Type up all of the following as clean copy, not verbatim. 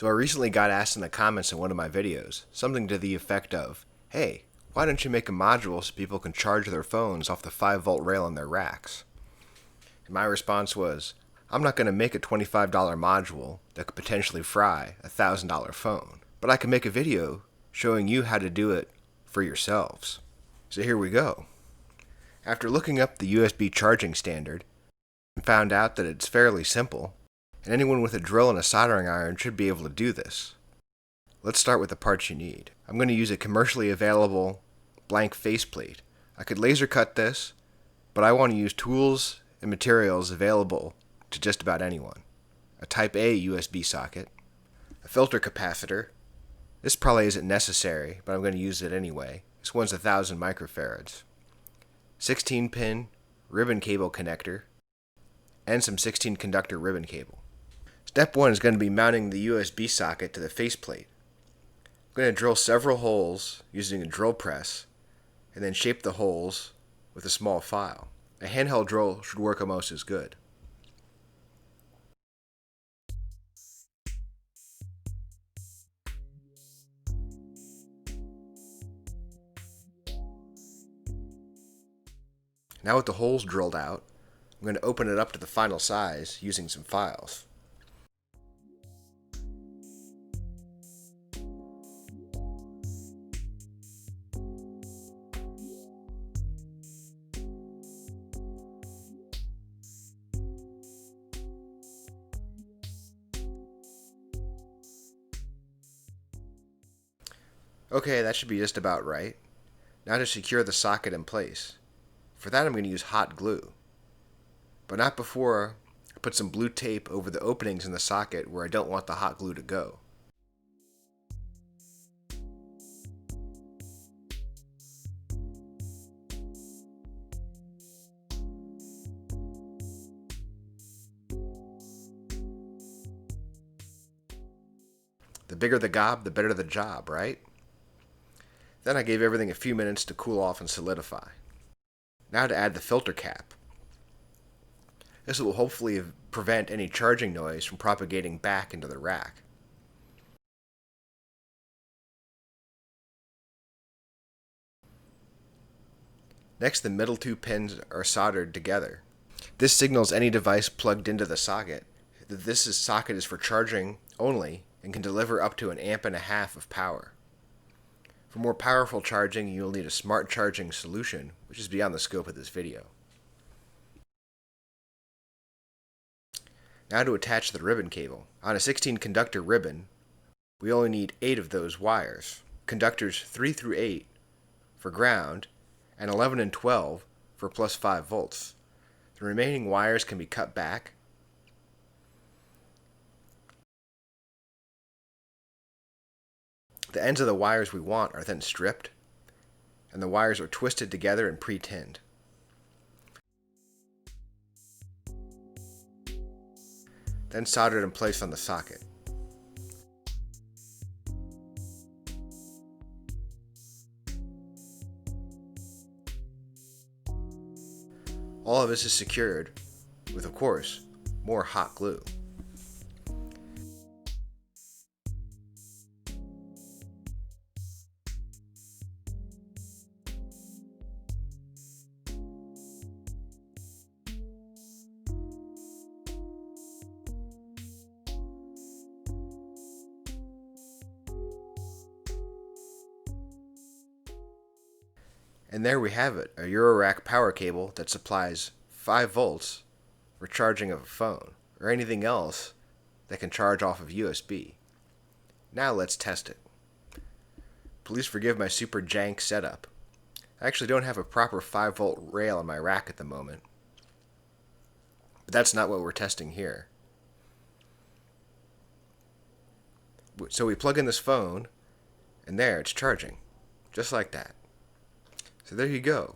So I recently got asked in the comments in one of my videos, something to the effect of, hey, why don't you make a module so people can charge their phones off the 5-volt rail in their racks? And my response was, I'm not going to make a $25 module that could potentially fry a $1,000 phone, but I can make a video showing you how to do it for yourselves. So here we go. After looking up the USB charging standard, I found out that it's fairly simple, and anyone with a drill and a soldering iron should be able to do this. Let's start with the parts you need. I'm going to use a commercially available blank faceplate. I could laser cut this, but I want to use tools and materials available to just about anyone. A Type A USB socket, a filter capacitor. This probably isn't necessary, but I'm going to use it anyway. This one's 1,000 microfarads. 16-pin ribbon cable connector, and some 16 conductor ribbon cable. Step 1 is going to be mounting the USB socket to the faceplate. I'm going to drill several holes using a drill press, and then shape the holes with a small file. A handheld drill should work almost as good. Now with the holes drilled out, I'm going to open it up to the final size using some files. Okay, that should be just about right. Now to secure the socket in place. For that I'm going to use hot glue, but not before I put some blue tape over the openings in the socket where I don't want the hot glue to go. The bigger the gob, the better the job, right? Then I gave everything a few minutes to cool off and solidify. Now to add the filter cap. This will hopefully prevent any charging noise from propagating back into the rack. Next, the middle two pins are soldered together. This signals any device plugged into the socket that this socket is for charging only and can deliver up to 1.5 amps of power. For more powerful charging, you will need a smart charging solution, which is beyond the scope of this video. Now to attach the ribbon cable. On a 16 conductor ribbon, we only need 8 of those wires. Conductors 3 through 8 for ground, and 11 and 12 for plus 5 volts. The remaining wires can be cut back. The ends of the wires we want are then stripped, and the wires are twisted together and pre-tinned. Then soldered in place on the socket. All of this is secured with, of course, more hot glue. And there we have it, a Eurorack power cable that supplies 5 volts for charging of a phone, or anything else that can charge off of USB. Now let's test it. Please forgive my super jank setup. I actually don't have a proper 5-volt rail in my rack at the moment. But that's not what we're testing here. So we plug in this phone, and there it's charging, just like that. So there you go,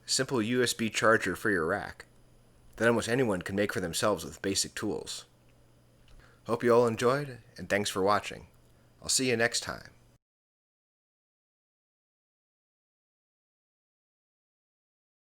a simple USB charger for your rack that almost anyone can make for themselves with basic tools. Hope you all enjoyed, and thanks for watching. I'll see you next time.